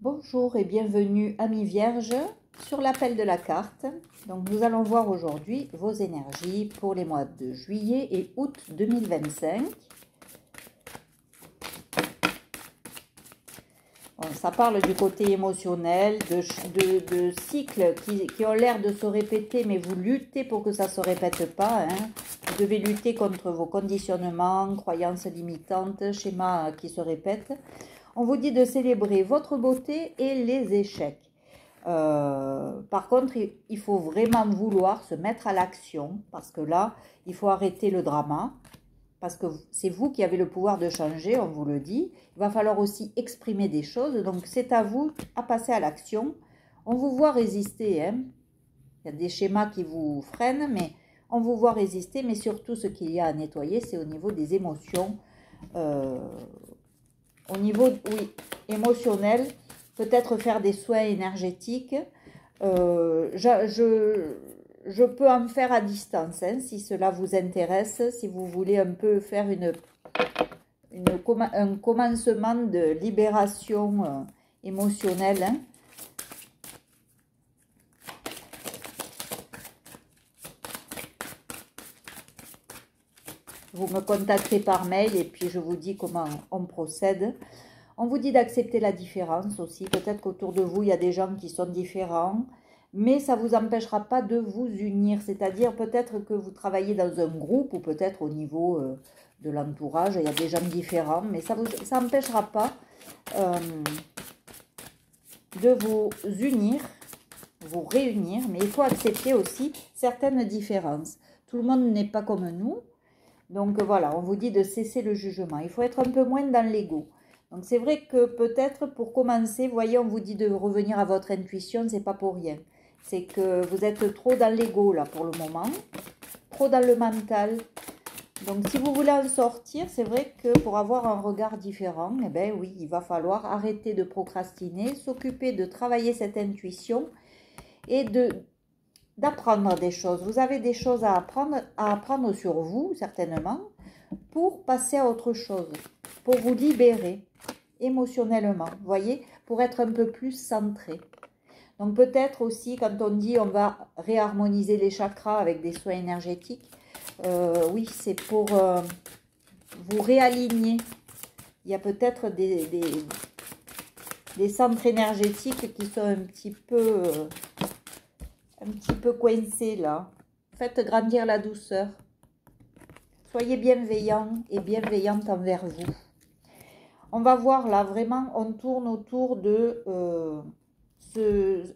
Bonjour et bienvenue amis vierges sur l'appel de la carte. Donc nous allons voir aujourd'hui vos énergies pour les mois de juillet et août 2025. Bon, ça parle du côté émotionnel, de cycles qui ont l'air de se répéter, mais vous luttez pour que ça ne se répète pas. Vous devez lutter contre vos conditionnements, croyances limitantes, schémas qui se répètent. On vous dit de célébrer votre beauté et les échecs. Par contre, il faut vraiment vouloir se mettre à l'action, parce que là, il faut arrêter le drama, parce que c'est vous qui avez le pouvoir de changer, on vous le dit. Il va falloir aussi exprimer des choses, donc c'est à vous à passer à l'action. On vous voit résister, hein. Il y a des schémas qui vous freinent, mais on vous voit résister, mais surtout ce qu'il y a à nettoyer, c'est au niveau des émotions. Au niveau, oui, émotionnel, peut-être faire des soins énergétiques. Je peux en faire à distance, hein, si cela vous intéresse, si vous voulez un peu faire un commencement de libération émotionnelle. Hein. Vous me contactez par mail et puis je vous dis comment on procède. On vous dit d'accepter la différence aussi. Peut-être qu'autour de vous, il y a des gens qui sont différents, mais ça ne vous empêchera pas de vous unir. C'est-à-dire peut-être que vous travaillez dans un groupe ou peut-être au niveau de l'entourage, il y a des gens différents, mais ça n'empêchera pas de vous unir, vous réunir, mais il faut accepter aussi certaines différences. Tout le monde n'est pas comme nous. Donc voilà, on vous dit de cesser le jugement. Il faut être un peu moins dans l'ego. Donc c'est vrai que peut-être pour commencer, vous voyez, on vous dit de revenir à votre intuition, c'est pas pour rien. C'est que vous êtes trop dans l'ego là pour le moment, trop dans le mental. Donc si vous voulez en sortir, c'est vrai que pour avoir un regard différent, eh bien oui, il va falloir arrêter de procrastiner, s'occuper de travailler cette intuition et d'apprendre des choses. Vous avez des choses à apprendre sur vous, certainement, pour passer à autre chose, pour vous libérer émotionnellement, vous voyez, pour être un peu plus centré. Donc peut-être aussi, quand on dit on va réharmoniser les chakras avec des soins énergétiques, oui, c'est pour vous réaligner. Il y a peut-être des centres énergétiques qui sont un petit peu coincé là. Faites grandir la douceur. Soyez bienveillants et bienveillantes envers vous. On va voir là, vraiment, on tourne autour de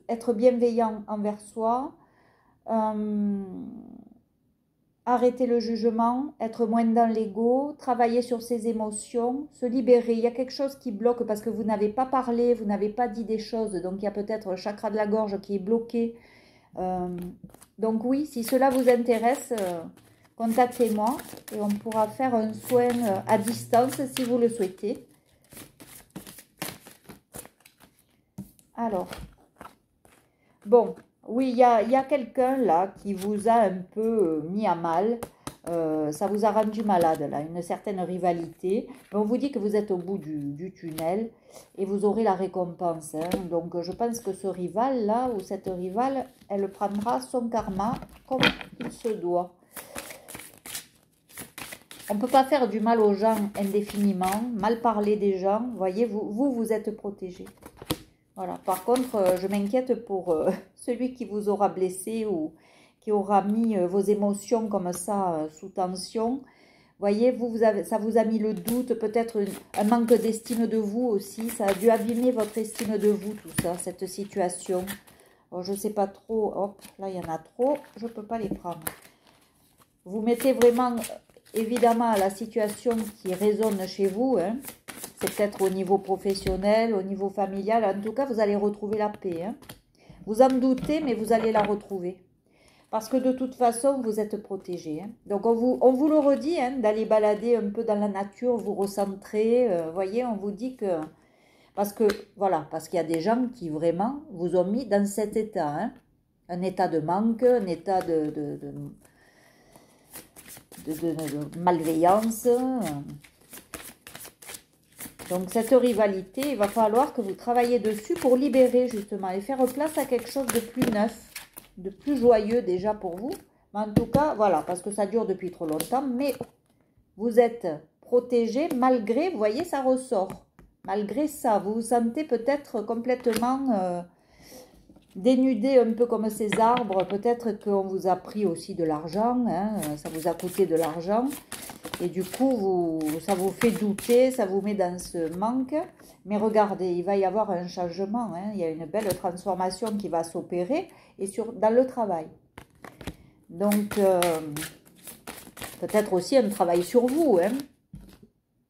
être bienveillant envers soi, arrêter le jugement, être moins dans l'ego, travailler sur ses émotions, se libérer. Il y a quelque chose qui bloque parce que vous n'avez pas parlé, vous n'avez pas dit des choses, donc il y a peut-être le chakra de la gorge qui est bloqué. Donc oui, si cela vous intéresse, contactez-moi et on pourra faire un soin à distance si vous le souhaitez. Alors, bon, oui, il y a quelqu'un là qui vous a un peu mis à mal. Ça vous a rendu malade là, une certaine rivalité. Mais on vous dit que vous êtes au bout du tunnel et vous aurez la récompense. Hein. Donc je pense que ce rival là, ou cette rivale, elle prendra son karma comme il se doit. On ne peut pas faire du mal aux gens indéfiniment, mal parler des gens. Vous voyez, vous êtes protégé. Voilà. Par contre, je m'inquiète pour celui qui vous aura blessé ou qui aura mis vos émotions comme ça sous tension. Voyez, ça vous a mis le doute, peut-être un manque d'estime de vous aussi. Ça a dû abîmer votre estime de vous, tout ça, cette situation. Bon, je ne sais pas trop. Hop, là, il y en a trop. Je ne peux pas les prendre. Vous mettez vraiment, évidemment, la situation qui résonne chez vous. Hein. C'est peut-être au niveau professionnel, au niveau familial. En tout cas, vous allez retrouver la paix. Hein. Vous en doutez, mais vous allez la retrouver. Parce que de toute façon, vous êtes protégé. Hein. Donc, on vous le redit, hein, d'aller balader un peu dans la nature, vous recentrer. Voyez, on vous dit que... Parce que, voilà, parce qu'il y a des gens qui vraiment vous ont mis dans cet état. Hein. Un état de manque, un état de malveillance. Donc cette rivalité, il va falloir que vous travaillez dessus pour libérer justement et faire place à quelque chose de plus neuf, de plus joyeux déjà pour vous. Mais en tout cas, voilà, parce que ça dure depuis trop longtemps, mais vous êtes protégé malgré, vous voyez, ça ressort. Malgré ça, vous vous sentez peut-être complètement dénudé, un peu comme ces arbres. Peut-être qu'on vous a pris aussi de l'argent, hein, ça vous a coûté de l'argent. Et du coup, ça vous fait douter, ça vous met dans ce manque. Mais regardez, il va y avoir un changement, hein, il y a une belle transformation qui va s'opérer et dans le travail. Donc, peut-être aussi un travail sur vous, hein.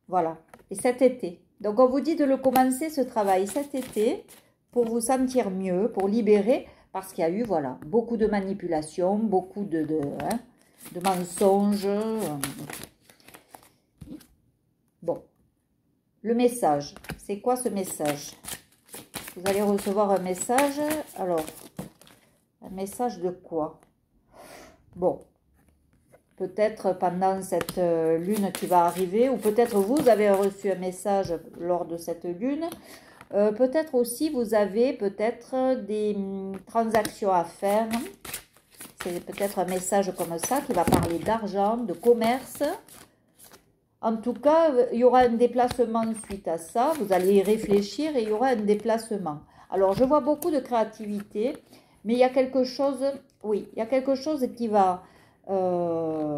Voilà, et cet été. Donc, on vous dit de le commencer, ce travail, cet été, pour vous sentir mieux, pour libérer, parce qu'il y a eu, voilà, beaucoup de manipulations, beaucoup de mensonges. Bon, le message, c'est quoi ce message? Vous allez recevoir un message, alors, un message de quoi? Bon, peut-être pendant cette lune qui va arriver, ou peut-être vous avez reçu un message lors de cette lune. Peut-être aussi vous avez peut-être des transactions à faire. C'est peut-être un message comme ça qui va parler d'argent, de commerce. En tout cas, il y aura un déplacement suite à ça. Vous allez y réfléchir et il y aura un déplacement. Alors, je vois beaucoup de créativité, mais il y a quelque chose, oui, il y a quelque chose qui va,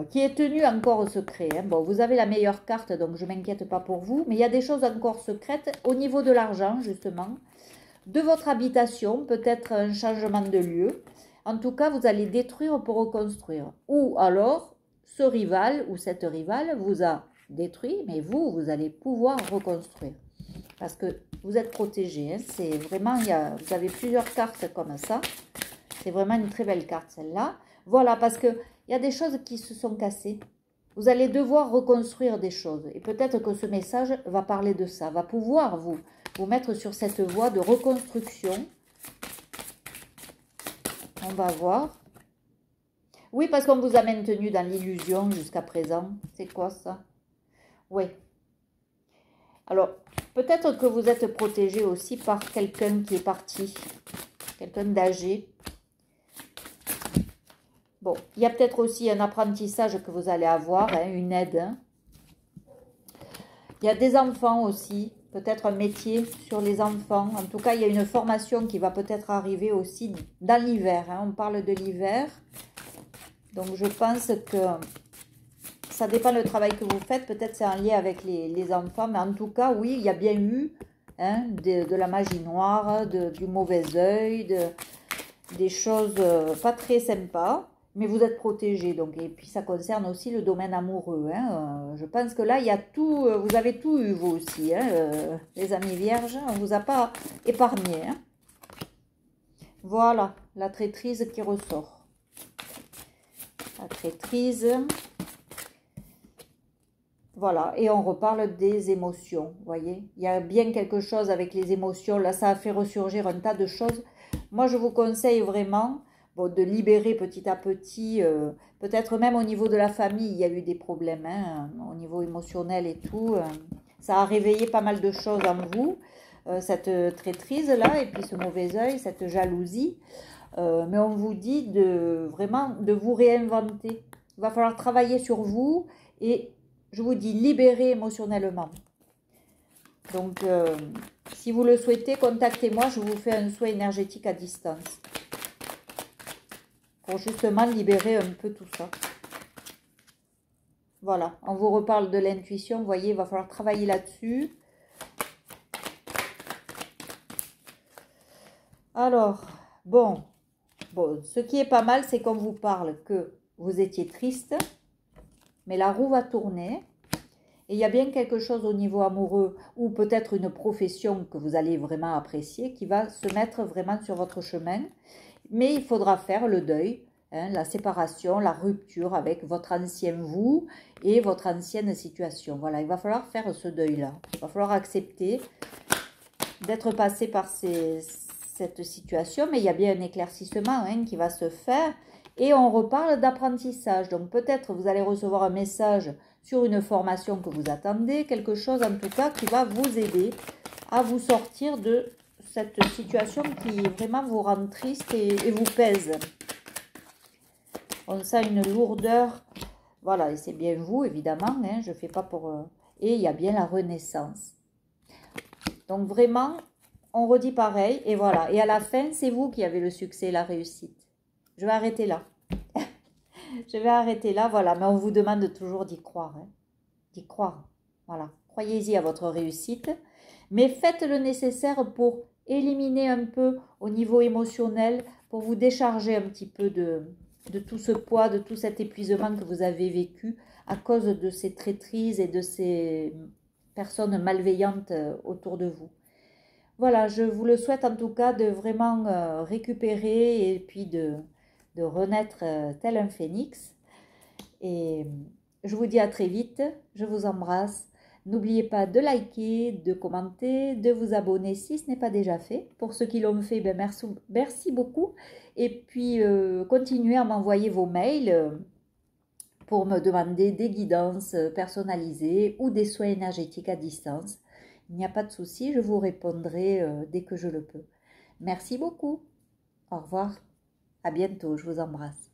qui est tenu encore secret, hein. Bon, vous avez la meilleure carte, donc je ne m'inquiète pas pour vous, mais il y a des choses encore secrètes au niveau de l'argent, justement, de votre habitation, peut-être un changement de lieu. En tout cas, vous allez détruire pour reconstruire. Ou alors, ce rival ou cette rivale vous a détruit, mais vous allez pouvoir reconstruire. Parce que vous êtes protégé, hein. C'est vraiment, vous avez plusieurs cartes comme ça. C'est vraiment une très belle carte, celle-là. Voilà, parce qu'il y a des choses qui se sont cassées. Vous allez devoir reconstruire des choses. Et peut-être que ce message va parler de ça, va pouvoir vous mettre sur cette voie de reconstruction. On va voir. Oui, parce qu'on vous a maintenu dans l'illusion jusqu'à présent. C'est quoi ça? Oui. Alors, peut-être que vous êtes protégé aussi par quelqu'un qui est parti. Quelqu'un d'âgé. Bon, il y a peut-être aussi un apprentissage que vous allez avoir, hein, une aide. Hein. Il y a des enfants aussi, peut-être un métier sur les enfants. En tout cas, il y a une formation qui va peut-être arriver aussi dans l'hiver. Hein. On parle de l'hiver. Donc, je pense que ça dépend du travail que vous faites. Peut-être c'est en lien avec les enfants. Mais en tout cas, oui, il y a bien eu hein, de la magie noire, du mauvais œil, des choses pas très sympas. Mais vous êtes protégé, donc, et puis ça concerne aussi le domaine amoureux. Hein. Je pense que là, il y a tout, vous avez tout eu, vous aussi, hein, les amis vierges, on ne vous a pas épargné. Hein. Voilà, la traîtrise qui ressort. La traîtrise. Voilà, et on reparle des émotions, vous voyez. Il y a bien quelque chose avec les émotions, là, ça a fait ressurgir un tas de choses. Moi, je vous conseille vraiment... Bon, de libérer petit à petit, peut-être même au niveau de la famille, il y a eu des problèmes, hein, au niveau émotionnel et tout. Ça a réveillé pas mal de choses en vous, cette traîtrise-là, et puis ce mauvais œil, cette jalousie. Mais on vous dit vraiment de vous réinventer. Il va falloir travailler sur vous et, je vous dis, libérer émotionnellement. Donc, si vous le souhaitez, contactez-moi, je vous fais un soin énergétique à distance. Pour justement libérer un peu tout ça. Voilà, on vous reparle de l'intuition, vous voyez, il va falloir travailler là-dessus. Alors, bon, ce qui est pas mal, c'est qu'on vous parle que vous étiez triste, mais la roue va tourner. Et il y a bien quelque chose au niveau amoureux, ou peut-être une profession que vous allez vraiment apprécier, qui va se mettre vraiment sur votre chemin. Mais il faudra faire le deuil, hein, la séparation, la rupture avec votre ancien vous et votre ancienne situation. Voilà, il va falloir faire ce deuil-là. Il va falloir accepter d'être passé par cette situation, mais il y a bien un éclaircissement hein, qui va se faire. Et on reparle d'apprentissage. Donc peut-être vous allez recevoir un message sur une formation que vous attendez, quelque chose en tout cas qui va vous aider à vous sortir de cette situation qui vraiment vous rend triste et vous pèse. On sent une lourdeur, voilà, et c'est bien vous, évidemment, hein, je ne fais pas pour... Et il y a bien la renaissance. Donc vraiment, on redit pareil, et voilà. Et à la fin, c'est vous qui avez le succès, la réussite. Je vais arrêter là. Je vais arrêter là, voilà. Mais on vous demande toujours d'y croire, hein. D'y croire, voilà. Croyez-y à votre réussite, mais faites le nécessaire pour éliminer un peu au niveau émotionnel, pour vous décharger un petit peu de tout ce poids, de tout cet épuisement que vous avez vécu à cause de ces traîtrises et de ces personnes malveillantes autour de vous. Voilà, je vous le souhaite en tout cas de vraiment récupérer et puis de renaître tel un phénix. Et je vous dis à très vite, je vous embrasse. N'oubliez pas de liker, de commenter, de vous abonner si ce n'est pas déjà fait. Pour ceux qui l'ont fait, ben merci beaucoup. Et puis, continuez à m'envoyer vos mails pour me demander des guidances personnalisées ou des soins énergétiques à distance. Il n'y a pas de souci, je vous répondrai dès que je le peux. Merci beaucoup. Au revoir. À bientôt, je vous embrasse.